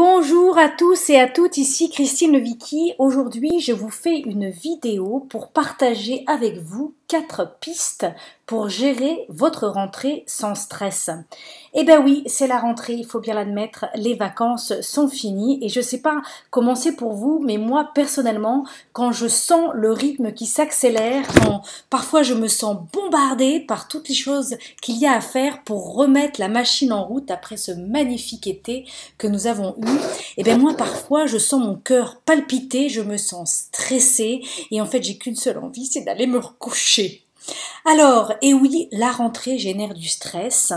Bonjour à tous et à toutes, ici Christine Le Vicky. Aujourd'hui, je vous fais une vidéo pour partager avec vous 4 pistes pour gérer votre rentrée sans stress. Eh bien oui, c'est la rentrée, il faut bien l'admettre, les vacances sont finies et je ne sais pas comment c'est pour vous, mais moi personnellement, quand je sens le rythme qui s'accélère, quand parfois je me sens bombardée par toutes les choses qu'il y a à faire pour remettre la machine en route après ce magnifique été que nous avons eu, et bien moi parfois je sens mon cœur palpiter, je me sens stressée et en fait j'ai qu'une seule envie, c'est d'aller me recoucher. Alors, et oui, la rentrée génère du stress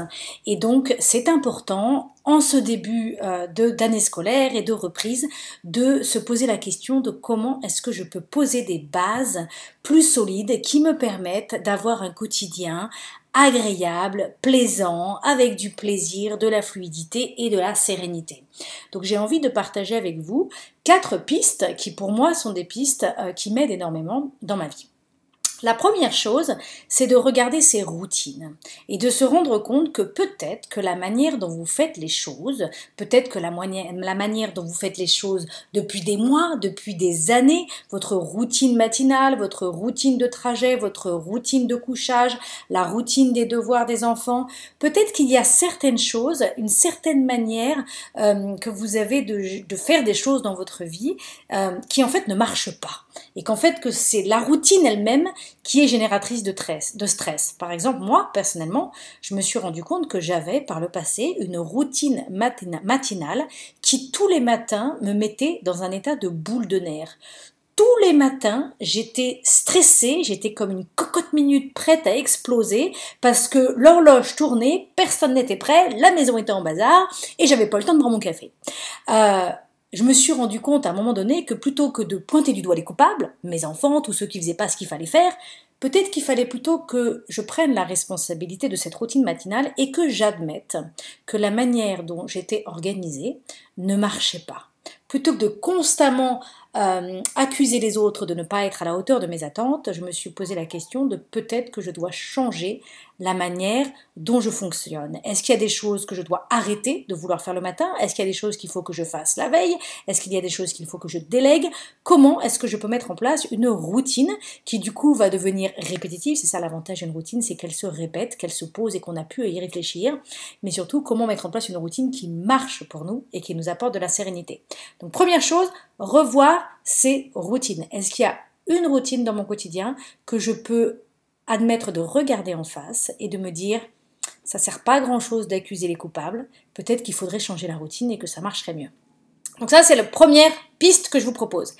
et donc c'est important en ce début d'année scolaire et de reprise de se poser la question de comment est-ce que je peux poser des bases plus solides qui me permettent d'avoir un quotidien agréable, plaisant, avec du plaisir, de la fluidité et de la sérénité. Donc j'ai envie de partager avec vous 4 pistes qui pour moi sont des pistes qui m'aident énormément dans ma vie. La première chose, c'est de regarder ses routines et de se rendre compte que peut-être que la manière dont vous faites les choses, peut-être que la manière dont vous faites les choses depuis des mois, depuis des années, votre routine matinale, votre routine de trajet, votre routine de couchage, la routine des devoirs des enfants, peut-être qu'il y a certaines choses, une certaine manière que vous avez de faire des choses dans votre vie qui en fait ne marche pas. Et qu'en fait que c'est la routine elle-même qui est génératrice de stress. Par exemple, moi, personnellement, je me suis rendu compte que j'avais par le passé une routine matinale qui tous les matins me mettait dans un état de boule de nerfs. Tous les matins, j'étais stressée, j'étais comme une cocotte minute prête à exploser parce que l'horloge tournait, personne n'était prêt, la maison était en bazar et j'avais pas le temps de prendre mon café. Je me suis rendu compte à un moment donné que plutôt que de pointer du doigt les coupables, mes enfants, tous ceux qui faisaient pas ce qu'il fallait faire, peut-être qu'il fallait plutôt que je prenne la responsabilité de cette routine matinale et que j'admette que la manière dont j'étais organisée ne marchait pas. Plutôt que de constamment accuser les autres de ne pas être à la hauteur de mes attentes, je me suis posé la question de peut-être que je dois changer la manière dont je fonctionne. Est-ce qu'il y a des choses que je dois arrêter de vouloir faire le matin? Est-ce qu'il y a des choses qu'il faut que je fasse la veille? Est-ce qu'il y a des choses qu'il faut que je délègue? Comment est-ce que je peux mettre en place une routine qui du coup va devenir répétitive? C'est ça l'avantage d'une routine, c'est qu'elle se répète, qu'elle se pose et qu'on a pu y réfléchir. Mais surtout, comment mettre en place une routine qui marche pour nous et qui nous apporte de la sérénité. Donc première chose, revoir ses routines. Est-ce qu'il y a une routine dans mon quotidien que je peux admettre de regarder en face et de me dire ça sert pas à grand chose d'accuser les coupables, peut-être qu'il faudrait changer la routine et que ça marcherait mieux. Donc ça c'est la première piste que je vous propose.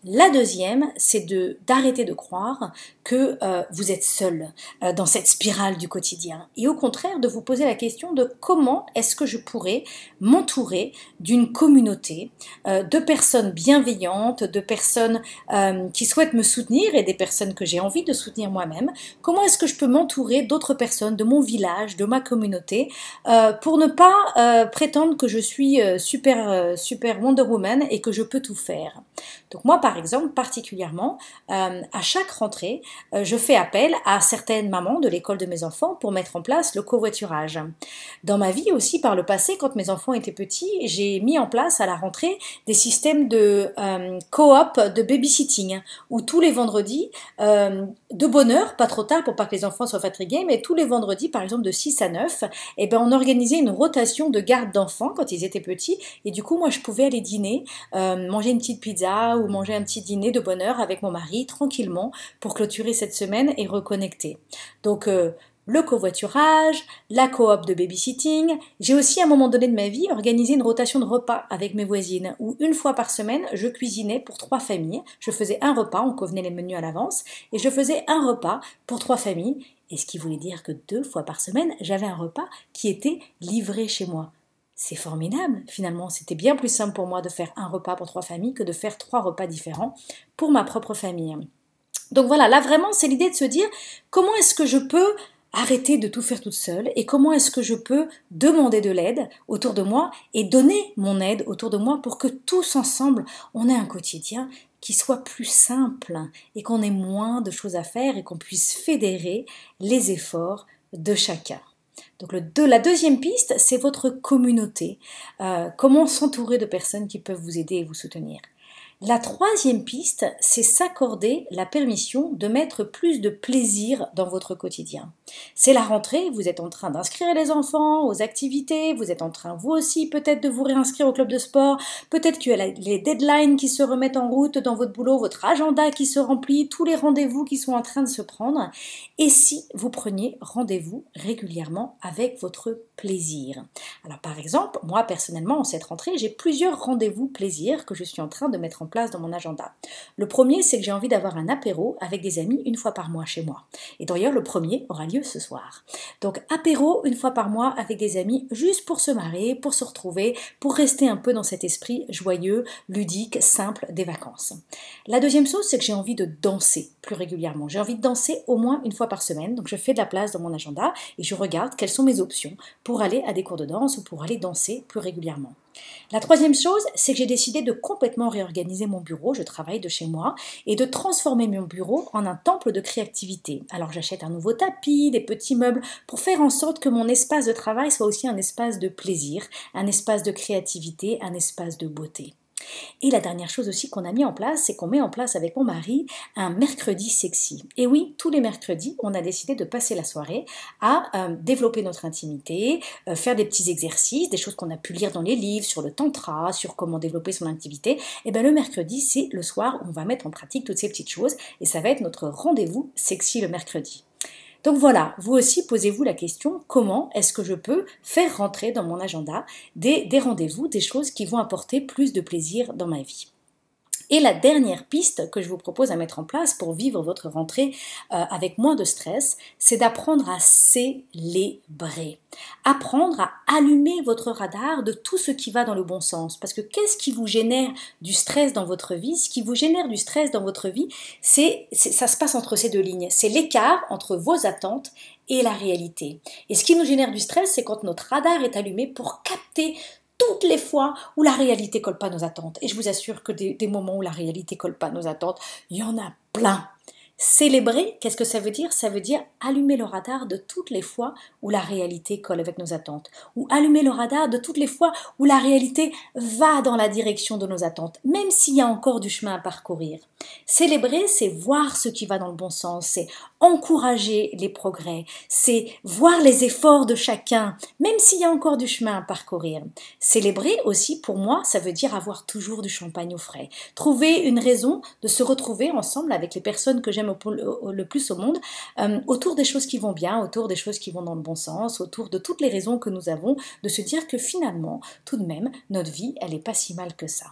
La deuxième, c'est d'arrêter de croire que vous êtes seul dans cette spirale du quotidien. Et au contraire, de vous poser la question de comment est-ce que je pourrais m'entourer d'une communauté de personnes bienveillantes, de personnes qui souhaitent me soutenir et des personnes que j'ai envie de soutenir moi-même. Comment est-ce que je peux m'entourer d'autres personnes, de mon village, de ma communauté, pour ne pas prétendre que je suis super Wonder Woman et que je peux tout faire. Donc moi, par exemple, particulièrement, à chaque rentrée, je fais appel à certaines mamans de l'école de mes enfants pour mettre en place le covoiturage. Dans ma vie aussi, par le passé, quand mes enfants étaient petits, j'ai mis en place à la rentrée des systèmes de coop de babysitting, où tous les vendredis, de bonne heure, pas trop tard pour pas que les enfants soient fatigués, mais tous les vendredis, par exemple de 6 à 9, eh ben, on organisait une rotation de garde d'enfants quand ils étaient petits, et du coup, moi, je pouvais aller dîner, manger une petite pizza ou manger un petit dîner de bonne heure avec mon mari, tranquillement, pour clôturer cette semaine et reconnecter. Donc, le covoiturage, la coop de babysitting. J'ai aussi à un moment donné de ma vie organisé une rotation de repas avec mes voisines où une fois par semaine je cuisinais pour 3 familles. Je faisais un repas, on convenait les menus à l'avance et je faisais un repas pour 3 familles. Et ce qui voulait dire que 2 fois par semaine j'avais un repas qui était livré chez moi. C'est formidable, finalement, c'était bien plus simple pour moi de faire un repas pour 3 familles que de faire 3 repas différents pour ma propre famille. Donc voilà, là vraiment c'est l'idée de se dire comment est-ce que je peux arrêter de tout faire toute seule et comment est-ce que je peux demander de l'aide autour de moi et donner mon aide autour de moi pour que tous ensemble on ait un quotidien qui soit plus simple et qu'on ait moins de choses à faire et qu'on puisse fédérer les efforts de chacun. Donc la deuxième piste, c'est votre communauté. Comment s'entourer de personnes qui peuvent vous aider et vous soutenir. La troisième piste, c'est s'accorder la permission de mettre plus de plaisir dans votre quotidien. C'est la rentrée, vous êtes en train d'inscrire les enfants aux activités, vous êtes en train vous aussi peut-être de vous réinscrire au club de sport, peut-être qu'il y a les deadlines qui se remettent en route dans votre boulot, votre agenda qui se remplit, tous les rendez-vous qui sont en train de se prendre. Et si vous preniez rendez-vous régulièrement avec votre plaisir? Alors par exemple, moi personnellement en cette rentrée, j'ai plusieurs rendez-vous plaisir que je suis en train de mettre en place dans mon agenda. Le premier, c'est que j'ai envie d'avoir un apéro avec des amis une fois par mois chez moi. Et d'ailleurs, le premier aura lieu ce soir. Donc apéro une fois par mois avec des amis juste pour se marrer, pour se retrouver, pour rester un peu dans cet esprit joyeux, ludique, simple des vacances. La deuxième chose, c'est que j'ai envie de danser plus régulièrement. J'ai envie de danser au moins une fois par semaine. Donc je fais de la place dans mon agenda et je regarde quelles sont mes options pour aller à des cours de danse ou pour aller danser plus régulièrement. La troisième chose, c'est que j'ai décidé de complètement réorganiser mon bureau, je travaille de chez moi, et de transformer mon bureau en un temple de créativité. Alors j'achète un nouveau tapis, des petits meubles, pour faire en sorte que mon espace de travail soit aussi un espace de plaisir, un espace de créativité, un espace de beauté. Et la dernière chose aussi qu'on a mis en place, c'est qu'on met en place avec mon mari un mercredi sexy. Et oui, tous les mercredis, on a décidé de passer la soirée à développer notre intimité, faire des petits exercices, des choses qu'on a pu lire dans les livres sur le tantra, sur comment développer son intimité. Et bien le mercredi, c'est le soir où on va mettre en pratique toutes ces petites choses et ça va être notre rendez-vous sexy le mercredi. Donc voilà, vous aussi posez-vous la question, comment est-ce que je peux faire rentrer dans mon agenda des rendez-vous, des choses qui vont apporter plus de plaisir dans ma vie. Et la dernière piste que je vous propose à mettre en place pour vivre votre rentrée avec moins de stress, c'est d'apprendre à célébrer. Apprendre à allumer votre radar de tout ce qui va dans le bon sens. Parce que qu'est-ce qui vous génère du stress dans votre vie? Ce qui vous génère du stress dans votre vie, ça se passe entre ces deux lignes. C'est l'écart entre vos attentes et la réalité. Et ce qui nous génère du stress, c'est quand notre radar est allumé pour capter toutes les fois où la réalité colle pas nos attentes. Et je vous assure que des moments où la réalité colle pas nos attentes, il y en a plein. Célébrer, qu'est-ce que ça veut dire? Ça veut dire allumer le radar de toutes les fois où la réalité colle avec nos attentes. Ou allumer le radar de toutes les fois où la réalité va dans la direction de nos attentes, même s'il y a encore du chemin à parcourir. Célébrer, c'est voir ce qui va dans le bon sens, c'est encourager les progrès, c'est voir les efforts de chacun, même s'il y a encore du chemin à parcourir. Célébrer aussi, pour moi, ça veut dire avoir toujours du champagne au frais. Trouver une raison de se retrouver ensemble avec les personnes que j'aime le plus au monde, autour des choses qui vont bien, autour des choses qui vont dans le bon sens, autour de toutes les raisons que nous avons de se dire que finalement, tout de même, notre vie, elle n'est pas si mal que ça.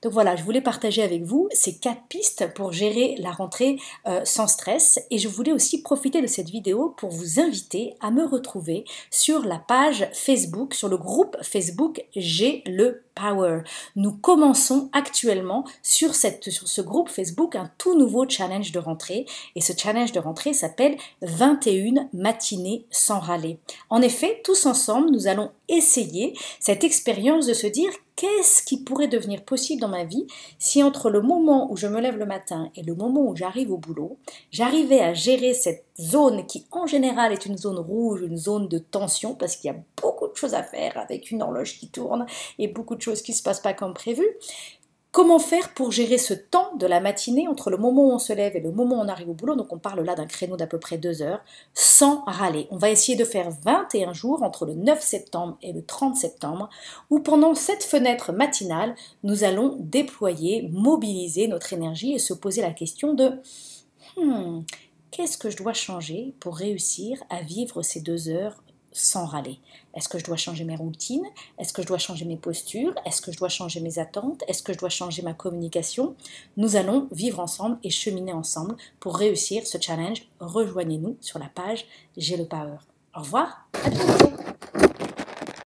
Donc voilà, je voulais partager avec vous ces 4 pistes pour gérer la rentrée sans stress et je voulais aussi profiter de cette vidéo pour vous inviter à me retrouver sur la page Facebook, sur le groupe Facebook J'ai le Power. Nous commençons actuellement sur ce groupe Facebook un tout nouveau challenge de rentrée et ce challenge de rentrée s'appelle 21 matinées sans râler. En effet, tous ensemble, nous allons essayer cette expérience de se dire qu'est-ce qui pourrait devenir possible dans ma vie si entre le moment où je me lève le matin et le moment où j'arrive au boulot, j'arrivais à gérer cette zone qui en général est une zone rouge, une zone de tension parce qu'il y a beaucoup de choses à faire avec une horloge qui tourne et beaucoup de choses qui ne se passent pas comme prévu. Comment faire pour gérer ce temps de la matinée entre le moment où on se lève et le moment où on arrive au boulot? Donc on parle là d'un créneau d'à peu près 2 heures, sans râler. On va essayer de faire 21 jours entre le 9 septembre et le 30 septembre, où pendant cette fenêtre matinale, nous allons déployer, mobiliser notre énergie et se poser la question de qu'est-ce que je dois changer pour réussir à vivre ces 2 heures sans râler? Est-ce que je dois changer mes routines? Est-ce que je dois changer mes postures? Est-ce que je dois changer mes attentes? Est-ce que je dois changer ma communication? Nous allons vivre ensemble et cheminer ensemble pour réussir ce challenge. Rejoignez-nous sur la page J'ai le Power. Au revoir, à bientôt.